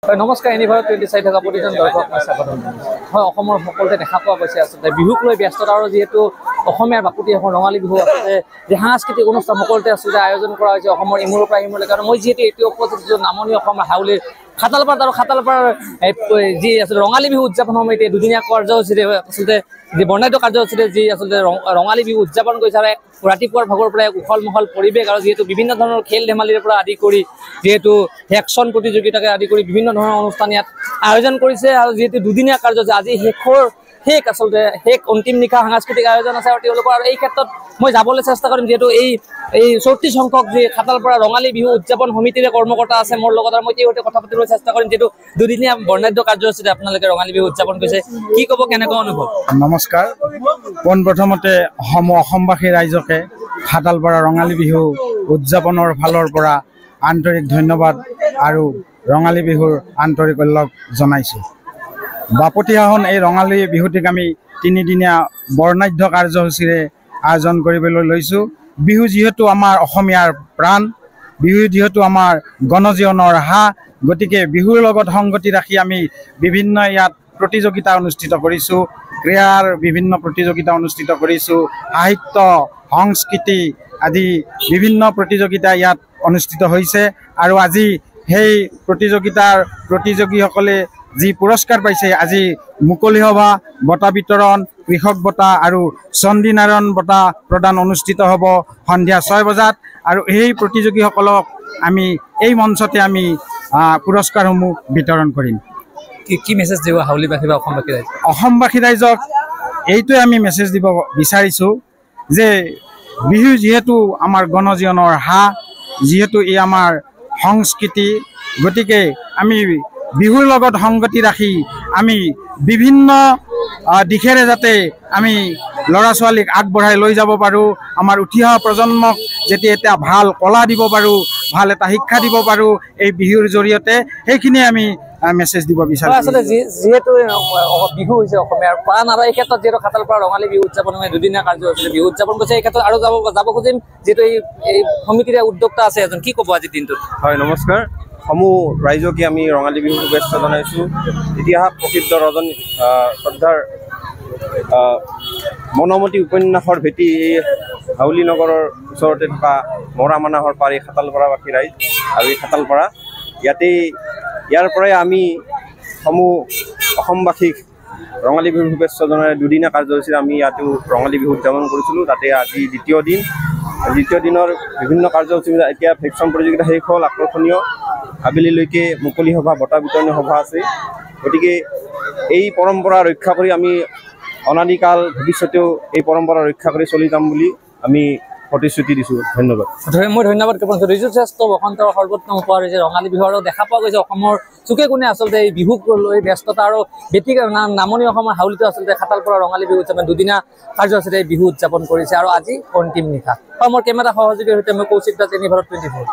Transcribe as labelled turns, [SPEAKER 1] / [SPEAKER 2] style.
[SPEAKER 1] নমস্কাৰ, এনিভাৰত 24 থকা প্ৰতিজন দৰ্শক মই স্বাগতম জনাইছোঁ। হয়, অসমৰ সকলোতে দেখা পোৱা গৈছে আচলতে বিহুক লৈ ব্যস্ততা আৰু যিহেতু অসমীয়াৰ বাপুতি এখন ৰঙালী বিহু আচলতে যে সাংস্কৃতিক অনুষ্ঠান সকলোতে আচলতে আয়োজন কৰা হৈছে অসমৰ ইমূৰৰ পৰা সিমূৰলৈকে। আৰু মই যিহেতু এইটো উপস্থিত নামনি অসমৰ হাউলিৰ খাতালপাৰাত আৰু খাতালপাৰাৰ যি আচলতে ৰঙালী বিহু উদযাপন সমিতি দুদিনীয়া কাৰ্যসূচীৰে আচলতে যি বৰ্ণাঢ্য কাৰ্যসূচীৰে যি আচলতে ৰঙালী বিহু উদযাপন কৰিছে আৰু ৰাতিপুৱাৰ ভাগৰ পৰা উখল মাখল পৰিৱেশ আৰু যিহেতু বিভিন্ন ধৰণৰ খেল ধেমালিৰ পৰা আদি কৰি যিহেতু ভেকচন প্ৰতিযোগিতাকে আদি কৰি বিভিন্ন ধৰণৰ অনুষ্ঠান ইয়াত আয়োজন কৰিছে। আৰু যিহেতু দুদিনীয়া কাৰ্যসূচী আজি শেষ আচলতে অন্তিম নিশা সাংস্কৃতিক আয়োজন আছে আৰু তেওঁলোকৰ আৰু এই ক্ষেত্ৰত মই যাবলৈ চেষ্টা কৰিম যিহেতু এই 34 সংখ্যক যি খাতালপাৰা ৰঙালী বিহু উদযাপন সমিতিৰে কৰ্মকৰ্তা আছে মোৰ লগত, আৰু মই তেওঁৰ সৈতে কথা পাতিবলৈ চেষ্টা কৰিম যিহেতু দুদিনীয়া বৰ্ণাঢ্য কাৰ্যসূচীৰে আপোনালোকে ৰঙালী বিহু উদযাপন কৰিছে। কি ক'ব, কেনেকুৱা অনুভৱ?
[SPEAKER 2] নমস্কাৰ। পোনপ্ৰথমতে অসমবাসী ৰাইজকে খাতালপাৰা ৰঙালী বিহু উদযাপনৰ ফালৰ পৰা আন্তৰিক ধন্যবাদ আৰু ৰঙালী বিহুৰ আন্তৰিক উল্লেখ জনাইছোঁ। বাপতিসাহোন এই ৰঙালী বিহুটিক আমি তিনিদিনীয়া বৰ্ণাঢ্য কাৰ্যসূচীৰে আয়োজন কৰিবলৈ লৈছোঁ। বিহু যিহেতু আমাৰ অসমীয়াৰ প্ৰাণ, বিহু যিহেতু আমাৰ গণজীৱনৰ হাঁহ, গতিকে বিহুৰ লগত সংগতি ৰাখি আমি বিভিন্ন ইয়াত প্ৰতিযোগিতা অনুষ্ঠিত কৰিছোঁ, ক্ৰীড়াৰ বিভিন্ন প্ৰতিযোগিতা অনুষ্ঠিত কৰিছোঁ, সাহিত্য সংস্কৃতি আদি বিভিন্ন প্ৰতিযোগিতা ইয়াত অনুষ্ঠিত হৈছে। আৰু আজি সেই প্ৰতিযোগীসকলে যি পুৰস্কাৰ পাইছে, আজি মুকলি সভা, বঁটা বিতৰণ, কৃষক বঁটা আৰু চণ্ডী নাৰায়ণ বঁটা প্ৰদান অনুষ্ঠিত হ'ব সন্ধিয়া 6 বজাত। আৰু এই প্ৰতিযোগীসকলক আমি এই মঞ্চতে আমি পুৰস্কাৰসমূহ বিতৰণ কৰিম।
[SPEAKER 1] কি মেছেজ দিব হাউলিবাসী বা অসমবাসী ৰাইজ?
[SPEAKER 2] অসমবাসী ৰাইজক এইটোৱে আমি মেছেজ দিব বিচাৰিছোঁ যে বিহু যিহেতু আমাৰ গণজীৱনৰ হাঁহ, যিহেতু ই আমাৰ সংস্কৃতি, গতিকে আমি বিহুৰ লগত সংগতি ৰাখি আমি বিভিন্ন দিশেৰে যাতে আমি ল'ৰা ছোৱালীক আগবঢ়াই লৈ যাব পাৰোঁ, আমাৰ উঠি অহা প্ৰজন্মক যেতিয়া এটা ভাল কলা দিব পাৰোঁ, ভাল এটা শিক্ষা দিব পাৰোঁ এই বিহুৰ জৰিয়তে, সেইখিনিয়ে আমি মেছেজ দিব বিচাৰোঁ।
[SPEAKER 1] আচলতে যিহেতু বিহু হৈছে অসমীয়াৰ প্ৰাণ, আৰু এই ক্ষেত্ৰত যিহেতু খাতালপাৰা ৰঙালী বিহু উদযাপন দুদিনীয়া কাৰ্যসূচীৰে বিহু উদযাপন কৰিছে, এই ক্ষেত্ৰত আৰু যাব খুজিম যিহেতু এই সমিতিৰে উদ্যোক্তা আছে এজন, কি ক'ব আজিৰ দিনটোত?
[SPEAKER 3] হয়, নমস্কাৰ। সমূহ ৰাইজকে আমি ৰঙালী বিহুৰ শুভেচ্ছা জনাইছোঁ। ইতিহাস প্ৰসিদ্ধ শ্ৰদ্ধাৰ মনোমতী উপন্যাসৰ ভেটি হাউলি নগৰৰ ওচৰতে থকা মৰা মানাহৰ পাৰি খাতালপাৰাবাসী ৰাইজ আৰু এই খাতালপাৰা ইয়াৰ পৰাই আমি সমূহ অসমবাসীক ৰঙালী বিহুৰ শুভেচ্ছা জনাই দুদিনীয়া কাৰ্যসূচীৰে আমি ইয়াতো ৰঙালী বিহু উদযাপন কৰিছিলোঁ। তাতে আজি দ্বিতীয় দিনৰ বিভিন্ন কাৰ্যসূচী, এতিয়া ভেকচন প্ৰতিযোগিতা শেষ হ'ল, আকৰ্ষণীয় আবেলিলৈকে মুকলি সভা, বঁটা বিতৰণী সভা আছে। গতিকে এই পৰম্পৰা ৰক্ষা কৰি আমি অনাদিকাল ভৱিষ্যতেও এই পৰম্পৰা ৰক্ষা কৰি চলি যাম বুলি আমি প্ৰতিশ্ৰুতি দিছোঁ। ধন্যবাদ।
[SPEAKER 1] মই ধন্যবাদ জ্ঞাপন কৰিছোঁ। ঋতুশ্ৰেষ্ঠ বসন্তৰ সৰ্বোত্তম উপহাৰ হৈছে ৰঙালী বিহু, আৰু দেখা পোৱা গৈছে অসমৰ চুকে কোণে আচলতে এই বিহুক লৈ ব্যস্ততা, আৰু নামনি অসমৰ হাউলিতো আচলতে খাতালপাৰা ৰঙালী বিহু উদযাপন দুদিনীয়া কাৰ্যসূচীৰে বিহু উদযাপন কৰিছে আৰু আজি অন্তিম নিশা। মোৰ কেমেৰা সহযোগীৰ সৈতে মই কৌশিক দাস, এনিভাৰত 24।